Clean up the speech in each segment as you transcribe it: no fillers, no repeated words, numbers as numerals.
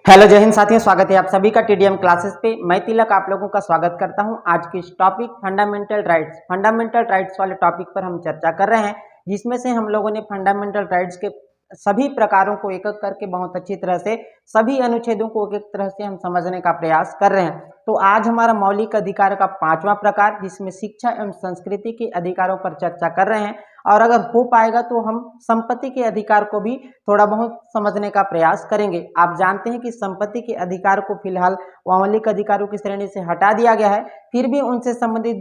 Hello जय हिंद साथियों, स्वागत है आप सभी का टीडीएम क्लासेस पे। मैं तिलक आप लोगों का स्वागत करता हूं। आज की इस टॉपिक फंडामेंटल राइट्स वाले टॉपिक पर हम चर्चा कर रहे हैं, जिसमें से हम लोगों ने फंडामेंटल राइट्स के सभी प्रकारों को एक एक करके बहुत अच्छी तरह से सभी अनुच्छेदों को एक एक तरह से हम समझने का प्रयास कर रहे हैं। तो आज हमारा मौलिक अधिकार का 5वां प्रकार, जिसमें शिक्षा एवं संस्कृति के अधिकारों पर चर्चा कर रहे हैं, और अगर हो पाएगा तो हम संपत्ति के अधिकार को भी थोड़ा बहुत समझने का प्रयास करेंगे। आप जानते हैं कि संपत्ति के अधिकार को फिलहाल मौलिक अधिकारों की श्रेणी से हटा दिया गया है, फिर भी उनसे संबंधित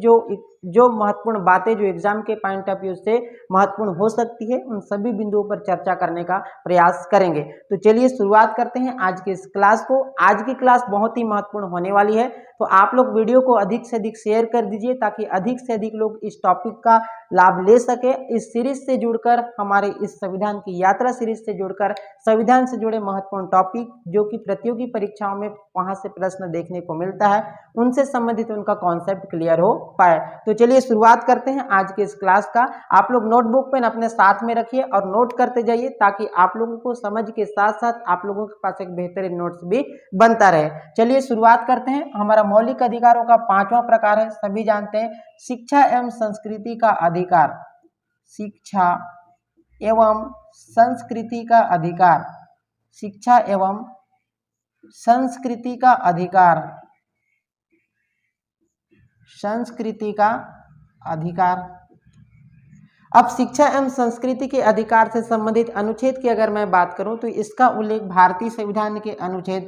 जो महत्वपूर्ण बातें जो एग्जाम के पॉइंट ऑफ व्यू से महत्वपूर्ण हो सकती है, उन सभी बिंदुओं पर चर्चा करने का प्रयास करेंगे। तो चलिए शुरुआत करते हैं आज के इस क्लास को। आज की क्लास बहुत ही महत्वपूर्ण होने वाली है, तो आप लोग वीडियो को अधिक से अधिक शेयर कर दीजिए ताकि अधिक से अधिक लोग इस टॉपिक का लाभ ले सके। इस सीरीज से जुड़कर, हमारे इस संविधान की यात्रा सीरीज से जुड़कर संविधान से जुड़े महत्वपूर्ण टॉपिक जो कि प्रतियोगी परीक्षाओं में वहां से प्रश्न देखने को मिलता है, उनसे संबंधित उनका कॉन्सेप्ट क्लियर हो पाए। तो चलिए शुरुआत करते हैं आज के इस क्लास का। आप लोग नोटबुक पेन अपने साथ में रखिए और नोट करते जाइए ताकि आप लोगों को समझ के साथ साथ आप लोगों के पास एक बेहतरीन नोट्स भी बनता रहे। चलिए शुरुआत करते हैं। हमारा मौलिक अधिकारों का 5वां प्रकार है, सभी जानते हैं, शिक्षा एवं संस्कृति का अधिकार। शिक्षा एवं संस्कृति का अधिकार। शिक्षा एवं संस्कृति का अधिकार। संस्कृति का अधिकार। अब शिक्षा एवं संस्कृति के अधिकार से संबंधित अनुच्छेद की अगर मैं बात करूं तो इसका उल्लेख भारतीय संविधान के अनुच्छेद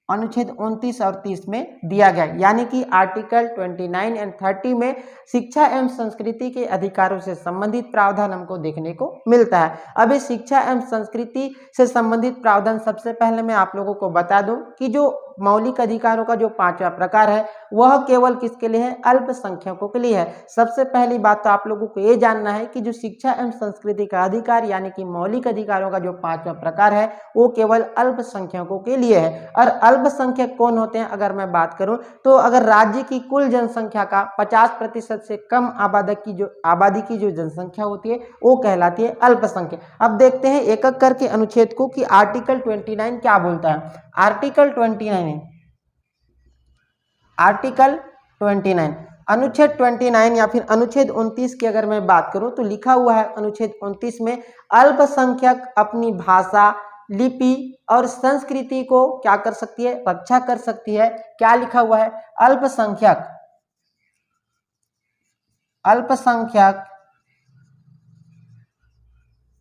29 और 30 में दिया गया, यानी कि आर्टिकल 29 एंड 30 में शिक्षा एवं संस्कृति के अधिकारों से संबंधित प्रावधान हमको देखने को मिलता है। अब इस शिक्षा एवं संस्कृति से संबंधित प्रावधान सबसे पहले मैं आप लोगों को बता दूं कि जो मौलिक अधिकारों का जो 5वां प्रकार है वह केवल किसके लिए है? अल्पसंख्यकों के लिए है। सबसे पहली बात तो आप लोगों को ये जानना है कि जो शिक्षा एवं संस्कृति का अधिकार यानी कि मौलिक अधिकारों का जो 5वां प्रकार है वो केवल अल्पसंख्यकों के लिए है। और अल्पसंख्यक कौन होते हैं अगर मैं बात करूं तो अगर राज्य की कुल जनसंख्या का 50% से कम आबादी की जो जनसंख्या होती है वो कहलाती है अल्पसंख्यक। अब देखते हैं एक एक करके अनुच्छेद को कि आर्टिकल 29 क्या बोलता है। आर्टिकल 29 अनुच्छेद 29 या फिर अनुच्छेद 29 की अगर मैं बात करूं तो लिखा हुआ है अनुच्छेद 29 में अल्पसंख्यक अपनी भाषा, लिपि और संस्कृति को क्या कर सकती है? रक्षा कर सकती है। क्या लिखा हुआ है? अल्पसंख्यक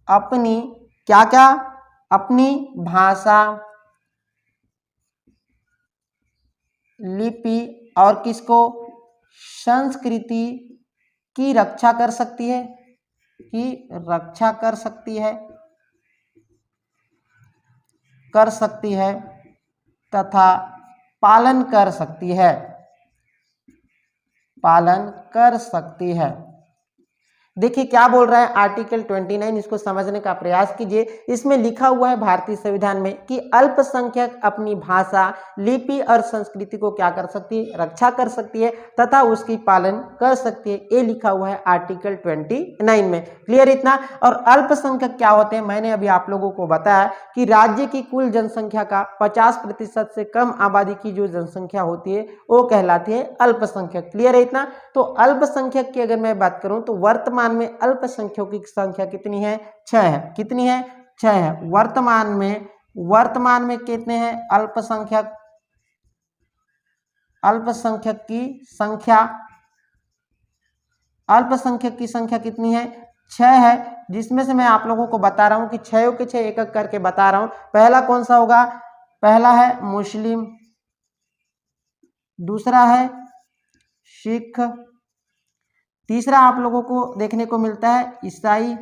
अपनी क्या क्या? अपनी भाषा, लिपि और किसको? संस्कृति की रक्षा कर सकती है, तथा पालन कर सकती है। देखिए क्या बोल रहा है आर्टिकल 29, इसको समझने का प्रयास कीजिए। इसमें लिखा हुआ है भारतीय संविधान में कि अल्पसंख्यक अपनी भाषा, लिपि और संस्कृति को क्या कर सकती है? रक्षा कर सकती है तथा उसकी पालन कर सकती है। ये लिखा हुआ है आर्टिकल 29 में। क्लियर इतना? और अल्पसंख्यक क्या होते हैं? मैंने अभी आप लोगों को बताया कि राज्य की कुल जनसंख्या का 50% से कम आबादी की जो जनसंख्या होती है वो कहलाती है अल्पसंख्यक। क्लियर है इतना? तो अल्पसंख्यक की अगर मैं बात करूं तो वर्तमान में अल्पसंख्यकों की संख्या कितनी है? 6 है। कितनी है? 6 है। वर्तमान में कितने हैं अल्पसंख्यक? अल्पसंख्यक की संख्या कितनी है? 6 है, जिसमें से मैं आप लोगों को बता रहा हूं कि 6 के 6 एक एक करके बता रहा हूं। पहला कौन सा होगा? पहला है मुस्लिम, दूसरा है सिख, तीसरा आप लोगों को देखने को मिलता है ईसाई,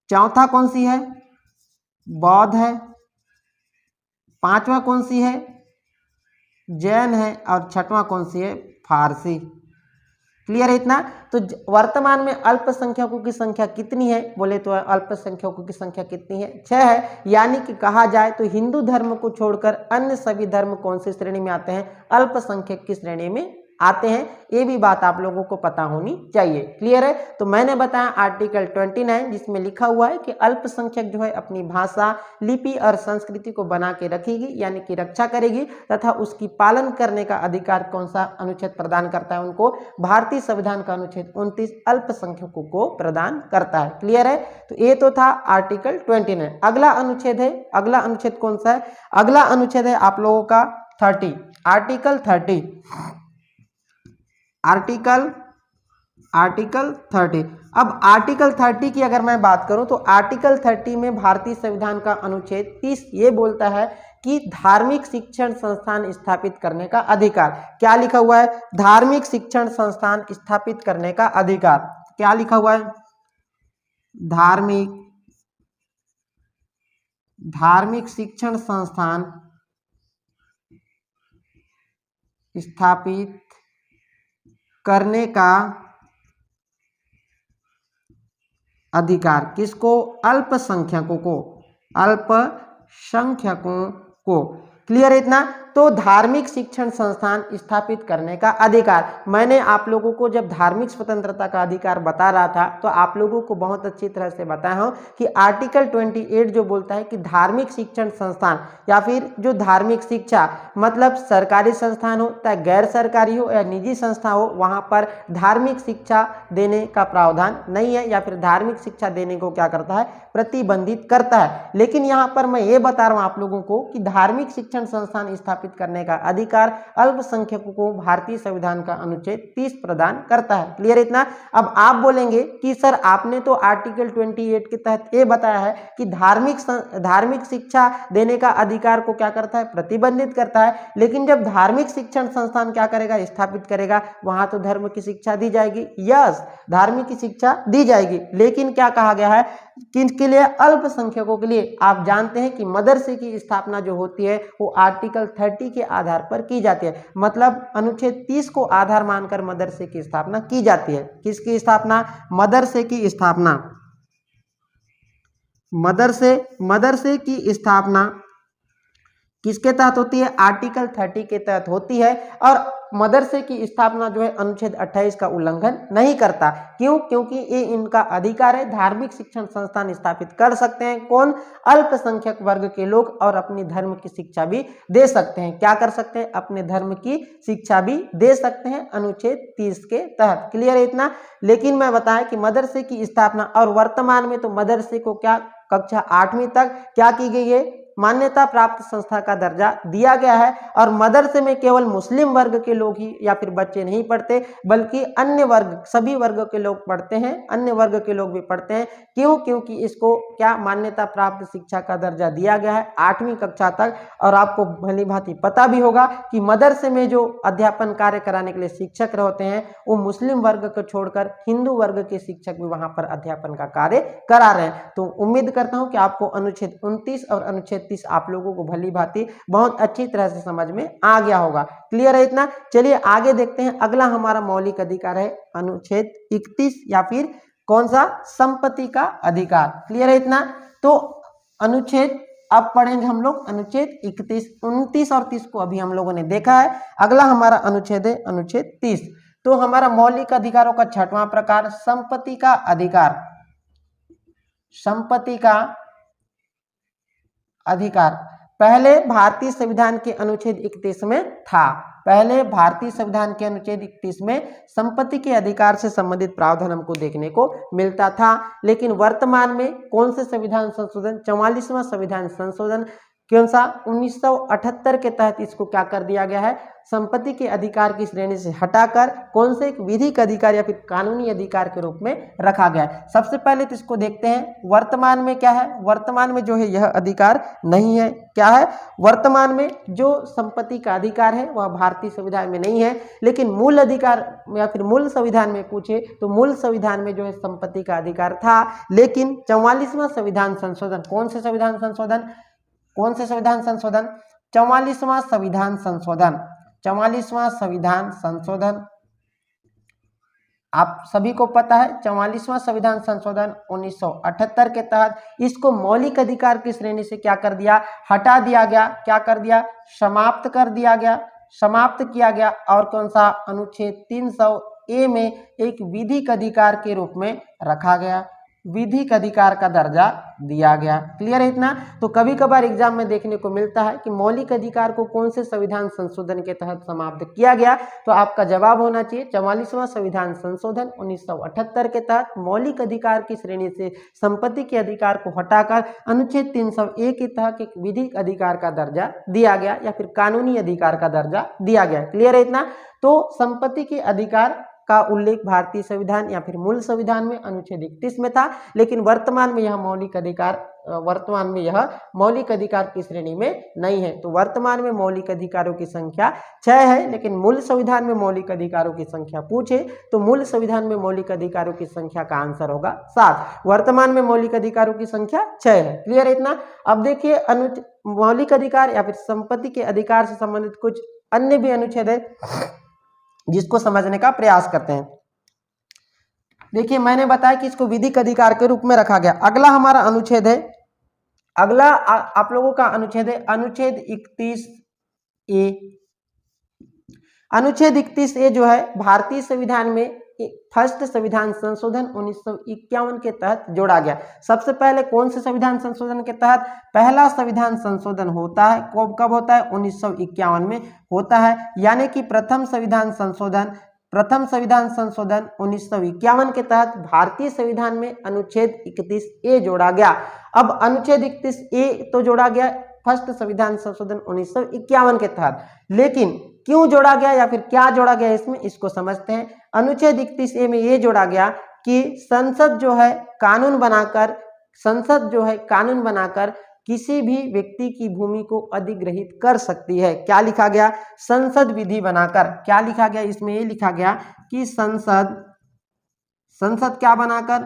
चौथा कौन सी है? बौद्ध है, पांचवा कौन सी है? जैन है, और छठवां कौन सी है? फारसी। क्लियर है इतना? तो वर्तमान में अल्पसंख्यकों की संख्या कितनी है बोले तो अल्पसंख्यकों की संख्या कितनी है? 6 है। यानी कि कहा जाए तो हिंदू धर्म को छोड़कर अन्य सभी धर्म कौन सी श्रेणी में आते हैं? अल्पसंख्यक की श्रेणी में आते हैं, ये भी बात आप लोगों को पता होनी चाहिए। क्लियर है? तो मैंने बताया आर्टिकल 29 जिसमें लिखा हुआ है कि अल्पसंख्यक जो है अपनी भाषा, लिपि और संस्कृति को बना के रखेगी, यानी कि रक्षा करेगी, तथा उसकी पालन करने का अधिकार कौन सा अनुच्छेद प्रदान करता है उनको? भारतीय संविधान का अनुच्छेद 29 अल्पसंख्यकों को प्रदान करता है। क्लियर है? तो ये तो था आर्टिकल 29। अगला अनुच्छेद है, अगला अनुच्छेद कौन सा है? अगला अनुच्छेद है आप लोगों का 30, आर्टिकल 30, आर्टिकल 30। अब आर्टिकल 30 की अगर मैं बात करूं तो आर्टिकल 30 में भारतीय संविधान का अनुच्छेद 30 ये बोलता है कि धार्मिक शिक्षण संस्थान स्थापित करने का अधिकार। क्या लिखा हुआ है? धार्मिक शिक्षण संस्थान स्थापित करने का अधिकार। क्या लिखा हुआ है? धार्मिक शिक्षण संस्थान स्थापित करने का अधिकार। किसको? अल्पसंख्यकों को, अल्पसंख्यकों को। क्लियर है इतना? तो धार्मिक शिक्षण संस्थान स्थापित करने का अधिकार। मैंने आप लोगों को जब धार्मिक स्वतंत्रता का अधिकार बता रहा था तो आप लोगों को बहुत अच्छी तरह से बताया हूं कि आर्टिकल 28 जो बोलता है कि धार्मिक शिक्षण संस्थान या फिर जो धार्मिक शिक्षा, मतलब सरकारी संस्थान हो चाहे गैर सरकारी हो या निजी संस्था हो, वहां पर धार्मिक शिक्षा देने का प्रावधान नहीं है, या फिर धार्मिक शिक्षा देने को क्या करता है? प्रतिबंधित करता है। लेकिन यहाँ पर मैं ये बता रहा हूँ आप लोगों को कि धार्मिक शिक्षण संस्थान स्थापित करने का अधिकार अल्पसंख्यकों को भारतीय संविधान का अनुच्छेद 30 प्रदान करता है। क्लियर है इतना? अब आप बोलेंगे कि सर आपने तो आर्टिकल 28 के तहत ये बताया है कि धार्मिक शिक्षा देने का अधिकार को क्या करता है? प्रतिबंधित करता है। लेकिन जब धार्मिक शिक्षण संस्थान क्या करेगा? स्थापित करेगा, वहां तो धर्म की शिक्षा दी जाएगी। यस, धार्मिक की शिक्षा दी जाएगी। लेकिन क्या कहा गया है? किसके लिए? अल्पसंख्यकों के लिए। आप जानते हैं कि मदरसे की स्थापना जो होती है वो आर्टिकल 30 के आधार पर की जाती है, मतलब अनुच्छेद 30 को आधार मानकर मदरसे की स्थापना की जाती है। किसकी स्थापना? मदरसे की स्थापना। मदरसे की स्थापना किसके तहत होती है? आर्टिकल 30 के तहत होती है। और मदरसे की स्थापना जो है अनुच्छेद 28 का उल्लंघन नहीं करता। क्यों? क्योंकि ये इनका अधिकार है। धार्मिक शिक्षण संस्थान स्थापित कर सकते हैं कौन? अल्पसंख्यक वर्ग के लोग, और अपनी धर्म की शिक्षा भी दे सकते हैं। क्या कर सकते हैं? अपने धर्म की शिक्षा भी दे सकते हैं अनुच्छेद 30 के तहत। क्लियर है इतना? लेकिन मैं बताया कि मदरसे की स्थापना, और वर्तमान में तो मदरसे को क्या कक्षा 8वीं तक क्या की गई है? मान्यता प्राप्त संस्था का दर्जा दिया गया है। और मदरसे में केवल मुस्लिम वर्ग के लोग ही या फिर बच्चे नहीं पढ़ते, बल्कि अन्य वर्ग, सभी वर्ग के लोग पढ़ते हैं, अन्य वर्ग के लोग भी पढ़ते हैं। क्यों? क्योंकि इसको क्या मान्यता प्राप्त शिक्षा का दर्जा दिया गया है 8वीं कक्षा तक। और आपको भली भांति पता भी होगा कि मदरसे में जो अध्यापन कार्य कराने के लिए शिक्षक रहते हैं वो मुस्लिम वर्ग को छोड़कर हिंदू वर्ग के शिक्षक भी वहां पर अध्यापन का कार्य करा रहे हैं। तो उम्मीद करता हूं कि आपको अनुच्छेद 29 और अनुच्छेद 30 आप लोगों को भली भांति बहुत अच्छी तरह से समझ में आ गया होगा। क्लियर है इतना? चलिए आगे देखते हैं। अगला हमारा मौलिक अधिकार है अनुच्छेद 31, या फिर कौन सा? संपत्ति का अधिकार। क्लियर है इतना? तो अनुच्छेद अब पढ़ेंगे हम लोग अनुच्छेद 31, 29 और 30 को अभी हम लोगों ने देखा है। अगला हमारा अनुच्छेद है अनुच्छेद 30। तो हमारा मौलिक अधिकारों का 6वां प्रकार संपत्ति का अधिकार। संपत्ति का अधिकार पहले भारतीय संविधान के अनुच्छेद 31 में था। पहले भारतीय संविधान के अनुच्छेद 31 में संपत्ति के अधिकार से संबंधित प्रावधान हमको देखने को मिलता था। लेकिन वर्तमान में कौन से संविधान संशोधन? 44वां संविधान संशोधन कौन सा? 1978 के तहत इसको क्या कर दिया गया है? संपत्ति के अधिकार की श्रेणी से हटाकर कौन से? एक विधिक अधिकार या फिर कानूनी अधिकार के रूप में रखा गया है। सबसे पहले तो इसको देखते हैं वर्तमान में क्या है। वर्तमान में जो है यह अधिकार नहीं है। क्या है? वर्तमान में जो संपत्ति का अधिकार है वह भारतीय संविधान में नहीं है। लेकिन मूल अधिकार या फिर मूल संविधान में पूछे तो मूल संविधान में जो है संपत्ति का अधिकार था। लेकिन 44वां संविधान संशोधन, कौन से संविधान संशोधन? कौन से संविधान संशोधन? 44वां संविधान संशोधन। 44वां संविधान संशोधन आप सभी को पता है। 44वां संविधान संशोधन 1978 के तहत इसको मौलिक अधिकार की श्रेणी से क्या कर दिया? हटा दिया गया। क्या कर दिया? समाप्त कर दिया गया। समाप्त किया गया और कौन सा अनुच्छेद 300A में एक विधिक अधिकार के रूप में रखा गया, विधिक अधिकार का दर्जा दिया गया। क्लियर है इतना। तो कभी कभार एग्जाम में देखने को मिलता है कि मौलिक अधिकार को कौन से संविधान संशोधन के तहत समाप्त किया गया, तो आपका जवाब होना चाहिए 44वां संविधान संशोधन 1978 के तहत मौलिक अधिकार की श्रेणी से संपत्ति के अधिकार को हटाकर अनुच्छेद 300A के तहत एक विधिक अधिकार का दर्जा दिया गया या फिर कानूनी अधिकार का दर्जा दिया गया। क्लियर है इतना। तो संपत्ति के अधिकार का उल्लेख भारतीय संविधान या फिर मूल संविधान में अनुच्छेद 31 में था, लेकिन वर्तमान में यह मौलिक अधिकार की श्रेणी में नहीं है। तो वर्तमान में मौलिक अधिकारों की संख्या 6 है, लेकिन मूल संविधान में मौलिक अधिकारों की संख्या पूछे तो मूल संविधान में मौलिक अधिकारों की संख्या का आंसर होगा 7। वर्तमान में मौलिक अधिकारों की संख्या 6 है। क्लियर है इतना। अब देखिए मौलिक अधिकार या फिर संपत्ति के अधिकार से संबंधित कुछ अन्य भी अनुच्छेद है जिसको समझने का प्रयास करते हैं। देखिए मैंने बताया कि इसको विधिक अधिकार के रूप में रखा गया। अगला हमारा अनुच्छेद है, अगला आप लोगों का अनुच्छेद है अनुच्छेद 31A। अनुच्छेद 31A जो है भारतीय संविधान में फर्स्ट संविधान संशोधन 1951 के तहत जोड़ा गया। सबसे पहले कौन से संविधान संशोधन के तहत? पहला संविधान संशोधन होता है कब होता है? 1951 में होता है, यानी कि प्रथम संविधान संशोधन 1951 के तहत भारतीय संविधान में अनुच्छेद 31A जोड़ा गया। अब अनुच्छेद 31A तो जोड़ा गया फर्स्ट संविधान संशोधन 1951 के तहत, लेकिन क्यों जोड़ा गया या फिर क्या जोड़ा गया इसमें, इसको समझते हैं। अनुच्छेद 31A में ये जोड़ा गया कि संसद जो है कानून बनाकर किसी भी व्यक्ति की भूमि को अधिग्रहित कर सकती है। क्या लिखा गया? संसद विधि बनाकर। क्या लिखा गया इसमें? ये लिखा गया कि संसद क्या बनाकर?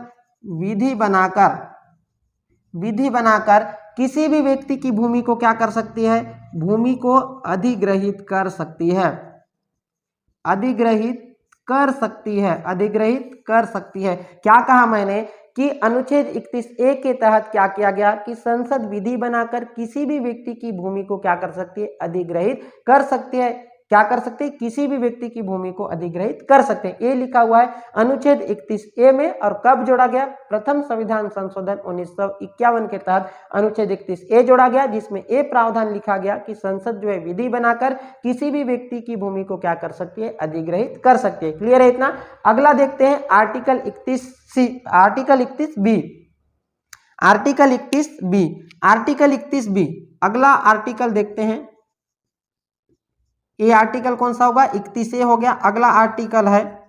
विधि बनाकर किसी भी व्यक्ति की भूमि को क्या कर सकती है? भूमि को अधिग्रहित कर सकती है। अधिग्रहित कर सकती है। क्या कहा मैंने कि अनुच्छेद 31A के तहत क्या किया गया कि संसद विधि बनाकर किसी भी व्यक्ति की भूमि को क्या कर सकती है? अधिग्रहित कर सकती है। क्या कर सकते हैं? किसी भी व्यक्ति की भूमि को अधिग्रहित कर सकते हैं। ये लिखा हुआ है अनुच्छेद 31A में। और कब जोड़ा गया? प्रथम संविधान संशोधन 1951 के तहत अनुच्छेद 31A जोड़ा गया, जिसमें ए प्रावधान लिखा गया कि संसद जो है विधि बनाकर किसी भी व्यक्ति की भूमि को क्या कर सकती है? अधिग्रहित कर सकती है। क्लियर है इतना। अगला देखते हैं आर्टिकल 31B। अगला आर्टिकल देखते हैं। ये आर्टिकल कौन सा होगा? 31A हो गया। अगला आर्टिकल है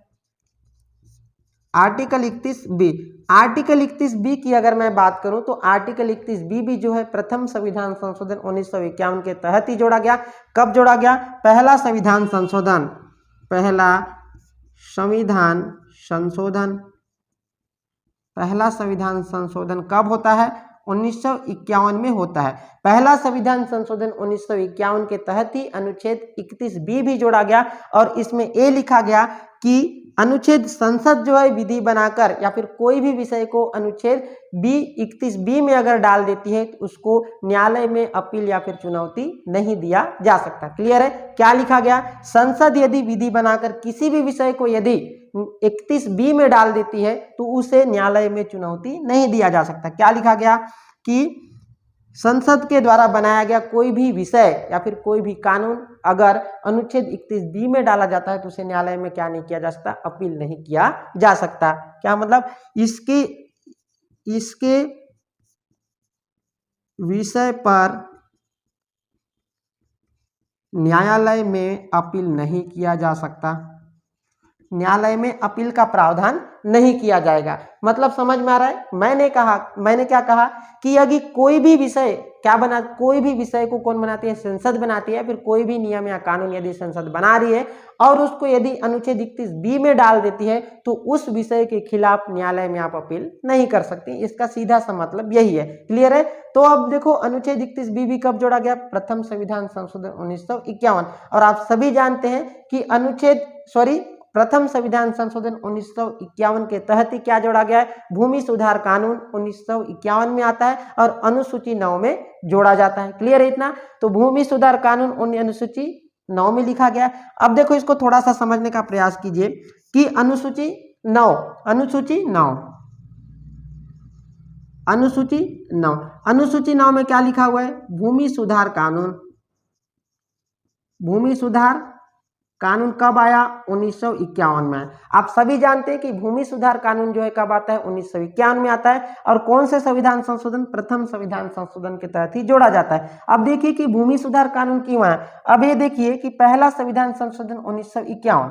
आर्टिकल 31B। आर्टिकल 31B की अगर मैं बात करूं तो आर्टिकल 31B भी जो है प्रथम संविधान संशोधन 1951 के तहत ही जोड़ा गया। कब जोड़ा गया? पहला संविधान संशोधन कब होता है? 1951 में होता है। पहला संविधान संशोधन 1951 के तहत ही अनुच्छेद 31B भी जोड़ा गया और इसमें ए लिखा गया कि अनुच्छेद संसद जो है विधि बनाकर या फिर कोई भी विषय को अनुच्छेद 31B में अगर डाल देती है तो उसको न्यायालय में अपील या फिर चुनौती नहीं दिया जा सकता। क्लियर है। क्या लिखा गया? संसद यदि विधि बनाकर किसी भी विषय को यदि 31B में डाल देती है तो उसे न्यायालय में चुनौती नहीं दिया जा सकता। क्या लिखा गया कि संसद के द्वारा बनाया गया कोई भी विषय या फिर कोई भी कानून अगर अनुच्छेद 31B में डाला जाता है तो उसे न्यायालय में क्या नहीं किया जा सकता? अपील नहीं किया जा सकता। क्या मतलब? इसके विषय पर न्यायालय में अपील नहीं किया जा सकता। न्यायालय में अपील का प्रावधान नहीं किया जाएगा। मतलब समझ में आ रहा है? मैंने क्या कहा कि यदि कोई भी विषय कोई भी विषय को कौन बनाती है? संसद बनाती है। फिर कोई भी नियम या कानून यदि संसद बना रही है और उसको यदि अनुच्छेद 31B में डाल देती है तो उस विषय के खिलाफ न्यायालय में आप अपील नहीं कर सकते। इसका सीधा सा मतलब यही है। क्लियर है। तो अब देखो अनुच्छेद 31B भी कब जोड़ा गया? प्रथम संविधान संशोधन 1951। और आप सभी जानते हैं कि प्रथम संविधान संशोधन 1951 के तहत ही क्या जोड़ा गया है? भूमि सुधार कानून 1951 में आता है और अनुसूची 9 में जोड़ा जाता है। क्लियर है इतना। तो भूमि सुधार कानून अनुसूची 9 में लिखा गया। अब देखो इसको थोड़ा सा समझने का प्रयास कीजिए कि अनुसूची 9 अनुसूची 9 में क्या लिखा हुआ है? भूमि सुधार कानून। भूमि सुधार कानून कब आया? 1951 में। आप सभी जानते हैं कि भूमि सुधार कानून जो है कब आता है? 1951 में आता है। और कौन से संविधान संशोधन? प्रथम संविधान संशोधन के तहत ही जोड़ा जाता है। अब देखिए कि भूमि सुधार कानून क्यों आया। अब ये देखिए कि पहला संविधान संशोधन 1951।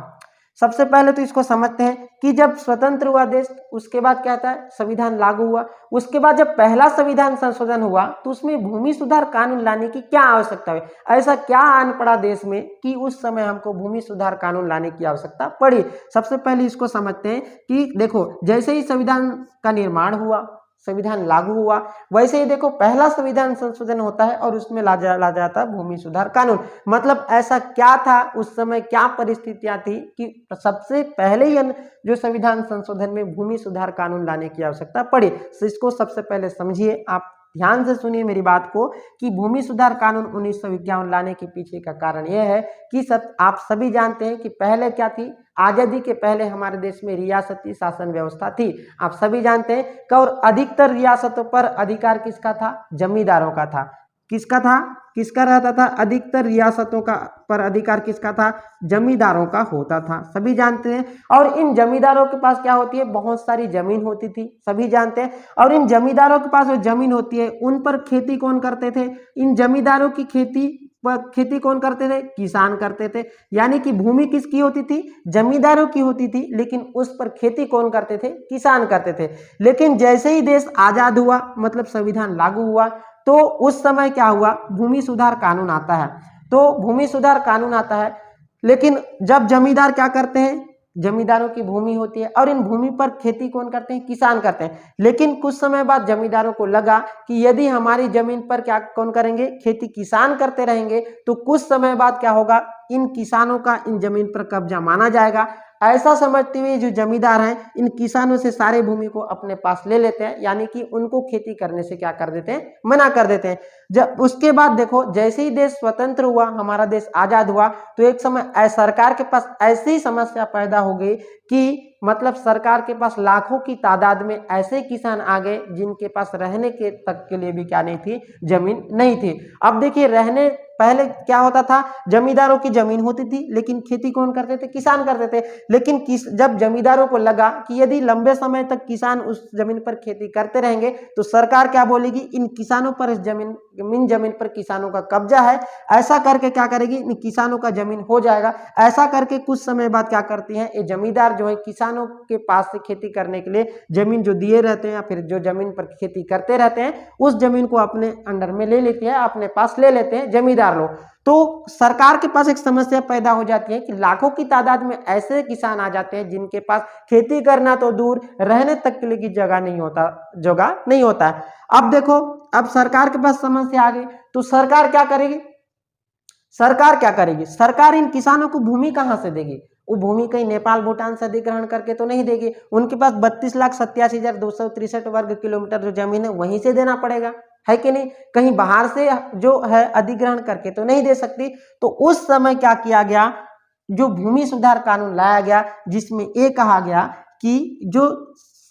सबसे पहले तो इसको समझते हैं कि जब स्वतंत्र हुआ देश, उसके बाद क्या था? संविधान लागू हुआ। उसके बाद जब पहला संविधान संशोधन हुआ तो उसमें भूमि सुधार कानून लाने की क्या आवश्यकता हुई? ऐसा क्या आन पड़ा देश में कि उस समय हमको भूमि सुधार कानून लाने की आवश्यकता पड़ी? सबसे पहले इसको समझते हैं कि देखो, जैसे ही संविधान का निर्माण हुआ, संविधान लागू हुआ, वैसे ही देखो पहला संविधान संशोधन होता है और उसमें ला जाता है भूमि सुधार कानून। मतलब ऐसा क्या था उस समय, क्या परिस्थितियां थी कि सबसे पहले ही जो संविधान संशोधन में भूमि सुधार कानून लाने की आवश्यकता पड़ी। तो इसको सबसे पहले समझिए, आप ध्यान से सुनिए मेरी बात को कि भूमि सुधार कानून 1951 लाने के पीछे का कारण यह है कि आप सभी जानते हैं कि पहले क्या थी? आजादी के पहले हमारे देश में रियासती शासन व्यवस्था थी। आप सभी जानते हैं कि और अधिकतर रियासतों पर अधिकार किसका था? जमींदारों का था। किसका था? किसका रहता था? अधिकतर रियासतों का पर अधिकार किसका था? जमींदारों का होता था, सभी जानते हैं। और इन जमींदारों के पास क्या होती है? बहुत सारी जमीन होती थी, सभी जानते हैं। और इन जमींदारों के पास जो जमीन होती है उन पर खेती कौन करते थे? इन जमींदारों की खेती कौन करते थे? किसान करते थे। यानी कि भूमि किसकी होती थी? जमींदारों की होती थी, लेकिन उस पर खेती कौन करते थे? किसान करते थे। लेकिन जैसे ही देश आजाद हुआ, मतलब संविधान लागू हुआ, तो उस समय क्या हुआ? भूमि सुधार कानून आता है। तो भूमि सुधार कानून आता है, लेकिन जब जमींदार क्या करते हैं? जमींदारों की भूमि होती है और इन भूमि पर खेती कौन करते हैं? किसान करते हैं। लेकिन कुछ समय बाद जमींदारों को लगा कि यदि हमारी जमीन पर क्या कौन करेंगे? खेती किसान करते रहेंगे तो कुछ समय बाद क्या होगा? इन किसानों का इन जमीन पर कब्जा माना जाएगा। ऐसा समझते हुए जो जमींदार हैं इन किसानों से सारे भूमि को अपने पास ले लेते हैं, यानी कि उनको खेती करने से क्या कर देते हैं? मना कर देते हैं। जब उसके बाद देखो, जैसे ही देश स्वतंत्र हुआ, हमारा देश आजाद हुआ, तो एक समय सरकार के पास ऐसी समस्या पैदा हो गई कि मतलब सरकार के पास लाखों की तादाद में ऐसे किसान आ गए जिनके पास रहने के तक के लिए भी क्या नहीं थी? जमीन नहीं थी। अब देखिए, रहने पहले क्या होता था? जमींदारों की जमीन होती थी, लेकिन खेती कौन करते थे? किसान करते थे। लेकिन जब जमींदारों को लगा कि यदि लंबे समय तक किसान उस जमीन पर खेती करते रहेंगे तो सरकार क्या बोलेगी? इन किसानों पर इन जमीन पर किसानों का कब्जा है, ऐसा करके क्या करेगी? इन किसानों का जमीन हो जाएगा। ऐसा करके कुछ समय बाद क्या करती हैं? ये जमींदार जो है किसानों के पास से खेती करने के लिए जमीन जो दिए रहते हैं या फिर जो जमीन पर खेती करते रहते हैं, उस जमीन को अपने अंडर में ले लेती है, अपने पास ले लेते हैं जमींदार लोग। तो सरकार के पास एक समस्या पैदा हो जाती है कि लाखों की तादाद में ऐसे किसान आ जाते हैं जिनके पास खेती करना तो दूर, रहने तक के लिए की जगह नहीं होता है। अब देखो, अब सरकार के पास समस्या आ गई तो सरकार क्या करेगी? सरकार इन किसानों को भूमि कहां से देगी? वो भूमि कहीं नेपाल भूटान से अधिग्रहण करके तो नहीं देगी। उनके पास 32,87,263 वर्ग किलोमीटर जो जमीन है वहीं से देना पड़ेगा, है कि नहीं? कहीं बाहर से जो है अधिग्रहण करके तो नहीं दे सकती। तो उस समय क्या किया गया? जो भूमि सुधार कानून लाया गया, जिसमें ये कहा गया कि जो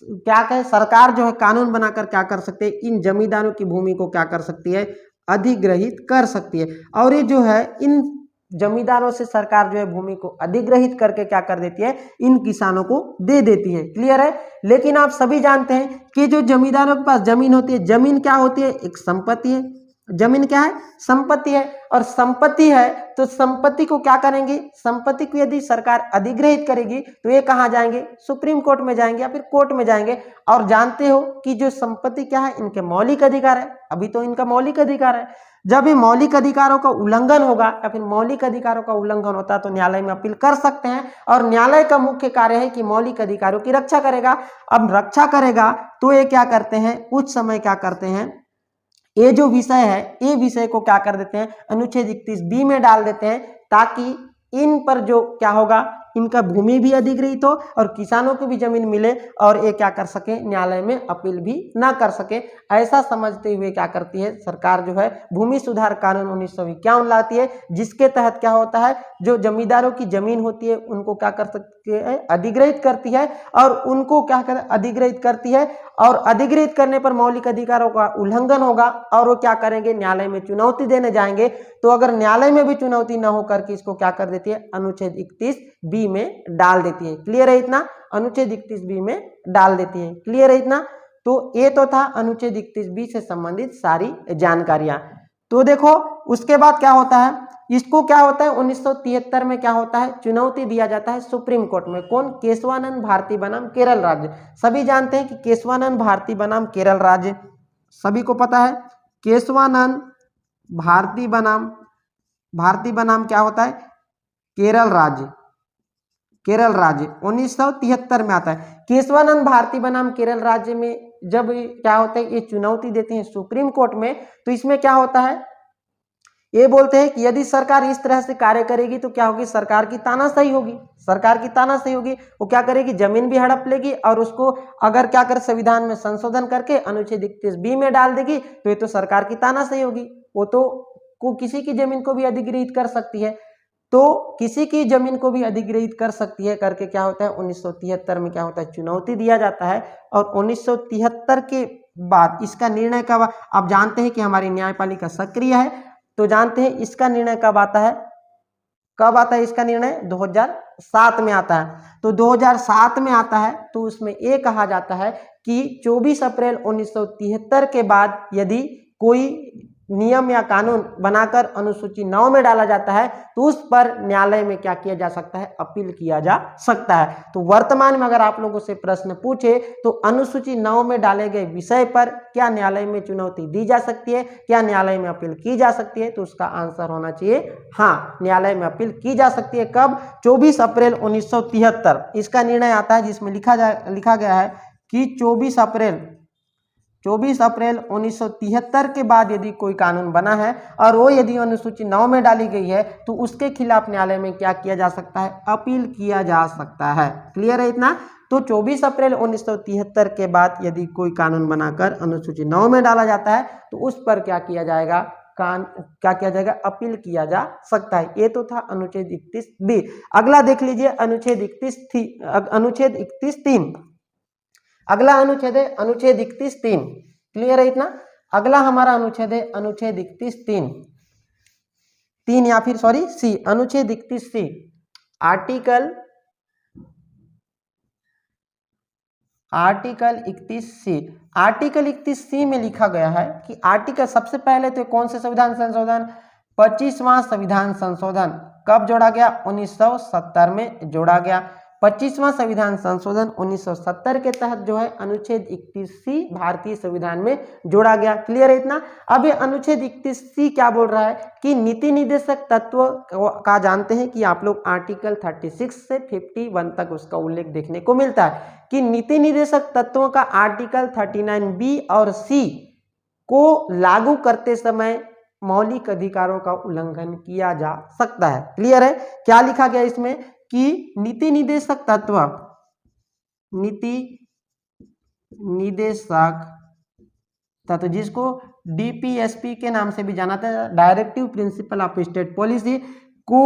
क्या कहे, सरकार जो है कानून बनाकर क्या कर सकते हैं? इन जमींदारों की भूमि को क्या कर सकती है? अधिग्रहित कर सकती है। और ये जो है इन जमींदारों से सरकार जो है भूमि को अधिग्रहित करके क्या कर देती है? इन किसानों को दे देती है। क्लियर है? लेकिन आप सभी जानते हैं कि जो जमींदारों के पास जमीन होती है, जमीन क्या होती है? एक संपत्ति है। जमीन क्या है? संपत्ति है। और संपत्ति है तो संपत्ति को क्या करेंगे? संपत्ति को यदि सरकार अधिग्रहित करेगी तो ये कहाँ जाएंगे? सुप्रीम कोर्ट में जाएंगे या फिर कोर्ट में जाएंगे। और जानते हो कि जो संपत्ति क्या है? इनके मौलिक अधिकार है। अभी तो इनका मौलिक अधिकार है। जब ये मौलिक अधिकारों का उल्लंघन होगा या फिर मौलिक अधिकारों का उल्लंघन होता है तो न्यायालय में अपील कर सकते हैं। और न्यायालय का मुख्य कार्य है कि मौलिक अधिकारों की रक्षा करेगा। अब रक्षा करेगा तो ये क्या करते हैं? कुछ समय क्या करते हैं? ये जो विषय है, ये विषय को क्या कर देते हैं? अनुच्छेद 31B में डाल देते हैं, ताकि इन पर जो क्या होगा? इनका भूमि भी अधिग्रहित हो और किसानों को भी जमीन मिले और ये क्या कर सके, न्यायालय में अपील भी ना कर सके। ऐसा समझते हुए क्या करती है सरकार जो है भूमि सुधार कानून 1951 लाती है, जिसके तहत क्या होता है, जो जमींदारों की जमीन होती है उनको क्या कर सकती है, अधिग्रहित करती है और उनको क्या कर अधिग्रहित करती है और अधिग्रहित करने पर मौलिक अधिकारों का उल्लंघन होगा और वो क्या करेंगे, न्यायालय में चुनौती देने जाएंगे। तो अगर न्यायालय में भी चुनौती ना होकर के इसको क्या कर देती है, अनुच्छेद 31B में डाल देती है। क्लियर है इतना, अनुच्छेद 31B में डाल देती है। क्लियर है इतना। तो ये तो था अनुच्छेद 31B से संबंधित सारी जानकारियां। तो देखो उसके बाद क्या होता है, इसको क्या होता है 1973 में क्या होता है, चुनौती दिया जाता है सुप्रीम कोर्ट में। कौन, केशवानंद भारती बनाम केरल राज्य। सभी जानते हैं कि केशवानंद भारती बनाम केरल राज्य, सभी को पता है। केशवानंद भारती बनाम क्या होता है, केरल राज्य। केरल राज्य 1973 में आता है। केशवानंद भारती बनाम केरल राज्य में जब क्या होता है, ये चुनौती देते हैं सुप्रीम कोर्ट में, तो इसमें क्या होता है, ये बोलते हैं कि यदि सरकार इस तरह से कार्य करेगी तो क्या होगी, सरकार की तानाशाही होगी। सरकार की तानाशाही होगी, वो क्या करेगी, जमीन भी हड़प लेगी और उसको अगर क्या कर संविधान में संशोधन करके अनुच्छेद 31B में डाल देगी तो ये तो सरकार की तानाशाही होगी। वो तो किसी की जमीन को भी अधिग्रहित कर सकती है, तो किसी की जमीन को भी अधिग्रहित कर सकती है करके क्या होता है 1973 में क्या होता है, चुनौती दिया जाता है। और 1973 के बाद इसका निर्णय कब, आप जानते हैं कि हमारी न्यायपालिका सक्रिय है, तो जानते हैं इसका निर्णय कब आता है, कब आता है इसका निर्णय, 2007 में आता है। तो 2007 में आता है तो उसमें ये कहा जाता है कि 24 अप्रैल 1973 के बाद यदि कोई नियम या कानून बनाकर अनुसूची 9 में डाला जाता है तो उस पर न्यायालय में क्या किया जा सकता है, अपील किया जा सकता है। तो वर्तमान में अगर आप लोगों से प्रश्न पूछे तो अनुसूची 9 में डाले गए विषय पर क्या न्यायालय में चुनौती दी जा सकती है, क्या न्यायालय में अपील की जा सकती है, तो उसका आंसर होना चाहिए हाँ, न्यायालय में अपील की जा सकती है। कब, 24 अप्रैल 1973 इसका निर्णय आता है, जिसमें लिखा गया है कि 24 अप्रैल 1973 के बाद यदि कोई कानून बना है और वो यदि अनुसूची 9 में डाली गई है तो उसके खिलाफ न्यायालय में क्या किया जा सकता है, अपील किया जा सकता है। क्लियर है इतना। तो 24 अप्रैल 1973 के बाद यदि कोई कानून बनाकर अनुसूची 9 में डाला जाता है तो उस पर क्या किया जाएगा, क्या किया जाएगा, अपील किया जा सकता है। ये तो था अनुच्छेद 31B। अगला देख लीजिए अनुच्छेद 31(3). अगला अनुच्छेद है अनुच्छेद 31(3). क्लियर है इतना। अगला हमारा अनुच्छेद है अनुच्छेद 31(3) या फिर सी, अनुच्छेद 31C। Article 31C। Article 31C में लिखा गया है कि आर्टिकल, सबसे पहले तो कौन से संविधान संशोधन, 25वां संविधान संशोधन कब जोड़ा गया, 1970 में जोड़ा गया। 25वां संविधान संशोधन 1970 के तहत जो है अनुच्छेद 31C भारतीय संविधान में जोड़ा गया। क्लियर है इतना। अब ये अनुच्छेद 31C क्या बोल रहा है कि नीति निर्देशक तत्व का जानते हैं कि आप लोग आर्टिकल 36 से 51 तक उसका उल्लेख देखने को मिलता है कि नीति निर्देशक तत्वों का आर्टिकल 39B और C को लागू करते समय मौलिक अधिकारों का उल्लंघन किया जा सकता है। क्लियर है। क्या लिखा गया इसमें कि नीति निर्देशक तत्व जिसको DPSP के नाम से भी जाना था, directive principle of state policy को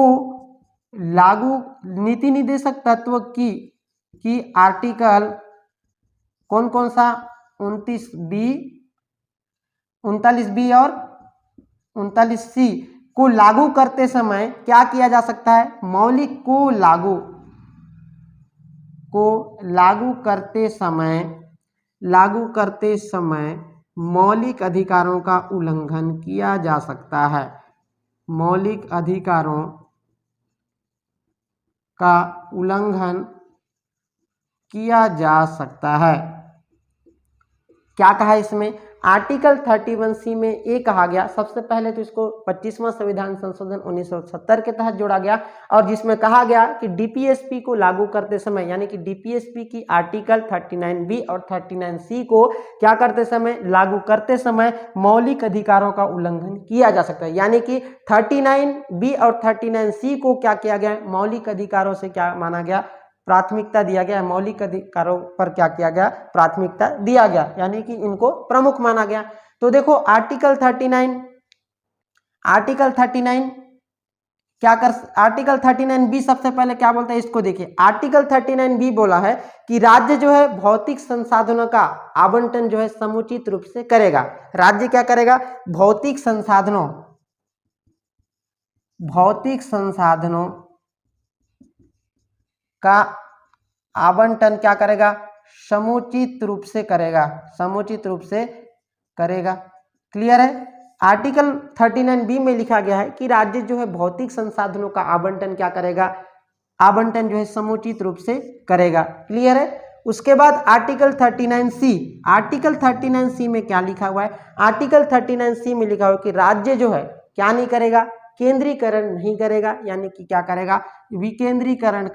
लागू, नीति निर्देशक तत्व की आर्टिकल कौन कौन सा, 39B और 39C को लागू करते समय क्या किया जा सकता है, मौलिक को लागू करते समय मौलिक अधिकारों का उल्लंघन किया जा सकता है। मौलिक अधिकारों का उल्लंघन किया जा सकता है। क्या कहा इसमें, आर्टिकल 31C में ये कहा गया, सबसे पहले तो इसको 25वां संविधान संशोधन 1970 के तहत जोड़ा गया, और जिसमें कहा गया कि डीपीएसपी को लागू करते समय, यानी कि डीपीएसपी की आर्टिकल 39B और 39C को क्या करते समय, लागू करते समय मौलिक अधिकारों का उल्लंघन किया जा सकता है। यानी कि 39B और 39C को क्या किया गया, मौलिक अधिकारों से क्या माना गया, प्राथमिकता दिया गया, मौलिक अधिकारों पर क्या किया गया, प्राथमिकता दिया गया, यानी कि इनको प्रमुख माना गया। तो देखो आर्टिकल 39 क्या कर, आर्टिकल 39B सबसे पहले क्या बोलता है, इसको देखिए। आर्टिकल 39B बोला है कि राज्य जो है भौतिक संसाधनों का आवंटन जो है समुचित रूप से करेगा। राज्य क्या करेगा, भौतिक संसाधनों का आवंटन क्या करेगा, समुचित रूप से करेगा, क्लियर है। आर्टिकल 39B में लिखा गया है कि राज्य जो है भौतिक संसाधनों का आवंटन क्या करेगा, आवंटन जो है समुचित रूप से करेगा, क्लियर है। उसके बाद आर्टिकल 39C में क्या लिखा हुआ है, आर्टिकल 39C में लिखा हुआ है कि राज्य जो है क्या नहीं करेगा, केंद्रीकरण नहीं करेगा, यानी कि क्या करेगा, विकेंद्रीकरण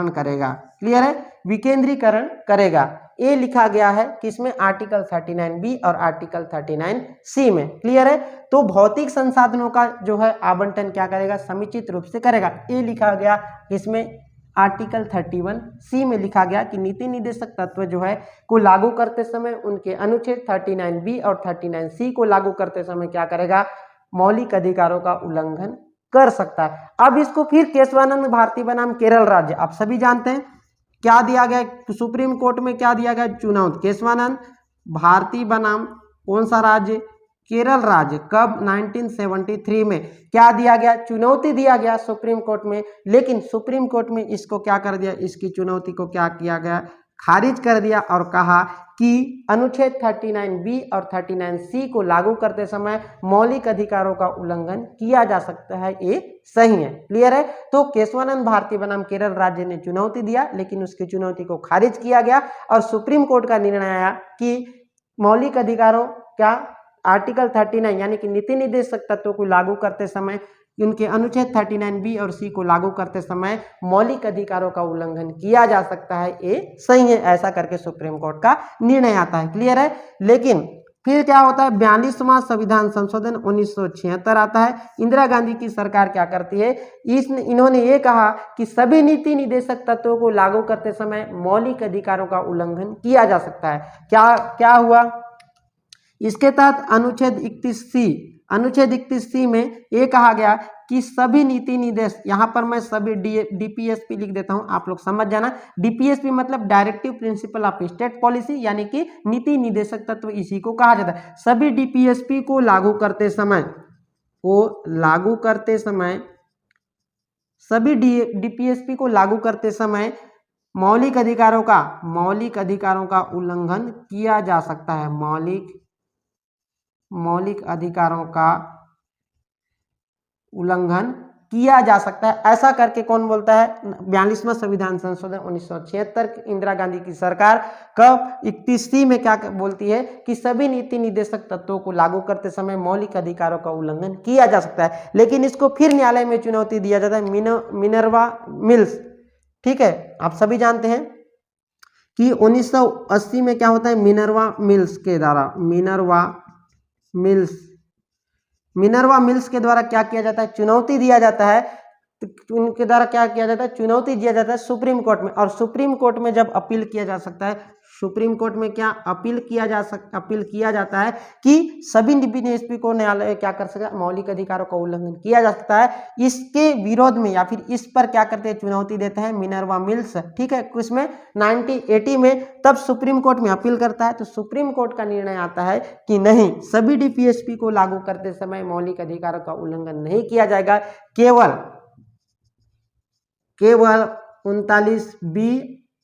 करेगा, क्लियर है, विकेंद्रीकरण करेगा। ये लिखा गया है किसमें, आर्टिकल 39B और आर्टिकल 39C में, क्लियर है। तो भौतिक संसाधनों का जो है आवंटन क्या करेगा, समुचित रूप से करेगा, ये लिखा गया किसमें, आर्टिकल 31C में लिखा गया कि नीति निर्देशक तत्व जो है को लागू करते समय उनके अनुच्छेद 39B और 39C को लागू करते समय क्या करेगा, मौलिक अधिकारों का उल्लंघन कर सकता है। अब इसको फिर केशवानंद भारती बनाम केरल राज्य, आप सभी जानते हैं क्या दिया गया, सुप्रीम कोर्ट में क्या दिया गया, चुनौती, केशवानंद भारती बनाम कौन सा राज्य, केरल राज्य, कब, 1973 में क्या दिया गया, चुनौती दिया गया सुप्रीम कोर्ट में। लेकिन सुप्रीम कोर्ट में इसको क्या कर दिया, इसकी चुनौती को क्या किया गया, खारिज कर दिया, और कहा कि अनुच्छेद 39B और 39C को लागू करते समय मौलिक अधिकारों का उल्लंघन किया जा सकता है, ये सही है, क्लियर है। तो केशवानंद भारती बनाम केरल राज्य ने चुनौती दिया, लेकिन उसकी चुनौती को खारिज किया गया, और सुप्रीम कोर्ट का निर्णय आया कि मौलिक अधिकारों क्या, आर्टिकल 39 यानी कि नीति निर्देशक तत्वों को लागू करते समय उनके अनुच्छेद 39B और C को लागू करते समय मौलिक अधिकारों का उल्लंघन किया जा सकता है, ये सही है, ऐसा करके सुप्रीम कोर्ट का निर्णय आता है, क्लियर है। लेकिन फिर क्या होता है, 42वां संविधान संशोधन 1976 आता है। इंदिरा गांधी की सरकार क्या करती है, इन्होंने ये कहा कि सभी नीति निर्देशक तत्वों को लागू करते समय मौलिक अधिकारों का उल्लंघन किया जा सकता है। क्या हुआ, इसके तहत अनुच्छेद 31C में ये कहा गया कि सभी नीति निर्देश, यहाँ पर मैं सभी डीपीएसपी लिख देता हूँ, आप लोग समझ जाना। डीपीएसपी मतलब directive principle of state policy, यानी कि नीति निर्देशक तत्व इसी को कहा जाता है। सभी डीपीएसपी को लागू करते समय मौलिक अधिकारों का उल्लंघन किया जा सकता है, मौलिक अधिकारों का उल्लंघन किया जा सकता है, ऐसा करके कौन बोलता है, 42वां संविधान संशोधन 1976 इंदिरा गांधी की सरकार कब 31C में क्या बोलती है कि सभी नीति निर्देशक तत्वों को लागू करते समय मौलिक अधिकारों का उल्लंघन किया जा सकता है। लेकिन इसको फिर न्यायालय में चुनौती दिया जाता है, मिनर्वा मिल्स, ठीक है, आप सभी जानते हैं कि 1980 में क्या होता है, मिनर्वा मिल्स के द्वारा, मिनर्वा मिल्स के द्वारा क्या किया जाता है, चुनौती दिया जाता है, उनके द्वारा क्या किया जाता है, चुनौती दिया जाता है सुप्रीम कोर्ट में। और सुप्रीम कोर्ट में जब अपील किया जा सकता है, सुप्रीम कोर्ट में क्या अपील किया जाता है कि सभी डीपीएसपी को न्यायालय क्या कर सकता है, मौलिक अधिकारों का उल्लंघन किया जा सकता है। इसके विरोध में या फिर इस पर क्या करते हैं, चुनौती देते हैं मिनर्वा मिल्स, ठीक है, उसमें 1980 में तब सुप्रीम कोर्ट में अपील करता है। तो सुप्रीम कोर्ट का निर्णय आता है कि नहीं, सभी डीपीएसपी को लागू करते समय मौलिक अधिकारों का उल्लंघन नहीं किया जाएगा, केवल 39B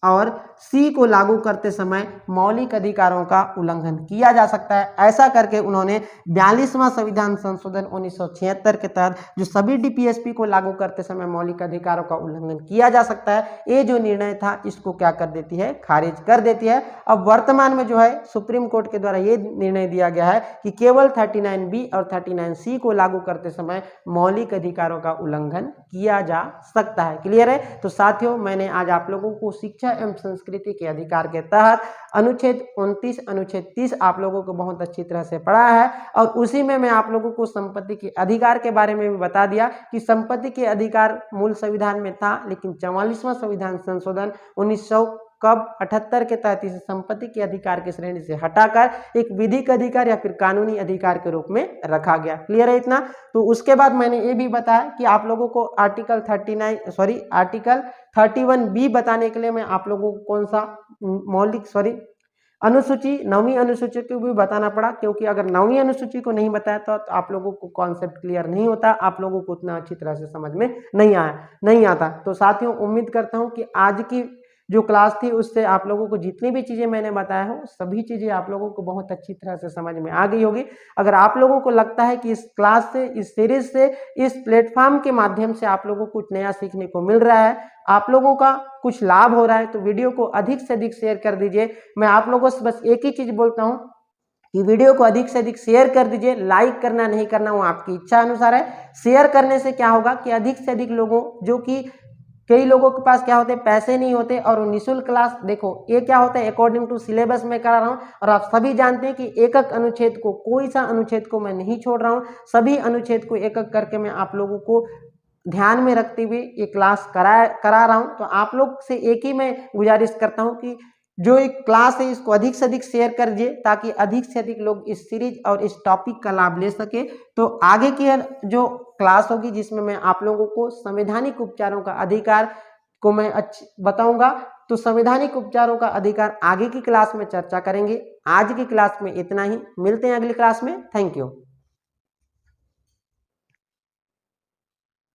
और सी को लागू करते समय मौलिक अधिकारों का उल्लंघन किया जा सकता है। ऐसा करके उन्होंने 42वां संविधान संशोधन 1976 के तहत जो सभी डीपीएसपी को लागू करते समय मौलिक अधिकारों का उल्लंघन किया जा सकता है, ये जो निर्णय था इसको क्या कर देती है, खारिज कर देती है। अब वर्तमान में जो है सुप्रीम कोर्ट के द्वारा ये निर्णय दिया गया है कि केवल 39B और 39C को लागू करते समय मौलिक अधिकारों का उल्लंघन किया जा सकता है। क्लियर है? तो साथियों, मैंने आज आप लोगों को शिक्षा एवं संस्कृति के अधिकार के तहत अनुच्छेद 29, अनुच्छेद 30 आप लोगों को बहुत अच्छी तरह से पढ़ा है और उसी में मैं आप लोगों को संपत्ति के अधिकार के बारे में भी बता दिया कि संपत्ति के अधिकार मूल संविधान में था, लेकिन 44वां संविधान संशोधन 1978 के तहत इसे संपत्ति के अधिकार की श्रेणी से हटाकर एक विधिक अधिकार या फिर कानूनी अधिकार के रूप में रखा गया। क्लियर है इतना? तो उसके बाद मैंने ये भी बताया कि आप लोगों को आर्टिकल 31B बताने के लिए मैं आप लोगों को कौन सा अनुसूची 9वीं अनुसूची को भी बताना पड़ा, क्योंकि अगर 9वीं अनुसूची को नहीं बताया तो आप लोगों को कॉन्सेप्ट क्लियर नहीं होता, आप लोगों को उतना अच्छी तरह से समझ में नहीं आता। तो साथियों, उम्मीद करता हूं कि आज की जो क्लास थी उससे आप लोगों को जितनी भी चीज़ें मैंने बताया हो सभी चीज़ें आप लोगों को बहुत अच्छी तरह से समझ में आ गई होगी। अगर आप लोगों को लगता है कि इस क्लास से, इस सीरीज से, इस प्लेटफॉर्म के माध्यम से आप लोगों को कुछ नया सीखने को मिल रहा है, आप लोगों का कुछ लाभ हो रहा है, तो वीडियो को अधिक से अधिक शेयर कर दीजिए। मैं आप लोगों से बस एक ही चीज़ बोलता हूँ कि वीडियो को अधिक से अधिक शेयर कर दीजिए। लाइक करना नहीं करना वो आपकी इच्छा अनुसार है। शेयर करने से क्या होगा कि अधिक से अधिक लोगों, जो कि कई लोगों के पास क्या होते हैं, पैसे नहीं होते और निःशुल्क क्लास, देखो ये क्या होता है, अकॉर्डिंग टू सिलेबस में करा रहा हूँ और आप सभी जानते हैं कि एक एक अनुच्छेद को, कोई सा अनुच्छेद को मैं नहीं छोड़ रहा हूँ, सभी अनुच्छेद को एक एक करके मैं आप लोगों को ध्यान में रखते हुए ये क्लास करा रहा हूँ। तो आप लोग से एक ही मैं गुजारिश करता हूँ कि जो एक क्लास है इसको अधिक से अधिक शेयर कर दीजिए, ताकि अधिक से अधिक लोग इस सीरीज और इस टॉपिक का लाभ ले सके। तो आगे की जो क्लास होगी जिसमें मैं आप लोगों को संवैधानिक उपचारों का अधिकार को मैं बताऊंगा, तो संवैधानिक उपचारों का अधिकार आगे की क्लास में चर्चा करेंगे। आज की क्लास में इतना ही, मिलते हैं अगली क्लास में। Thank you.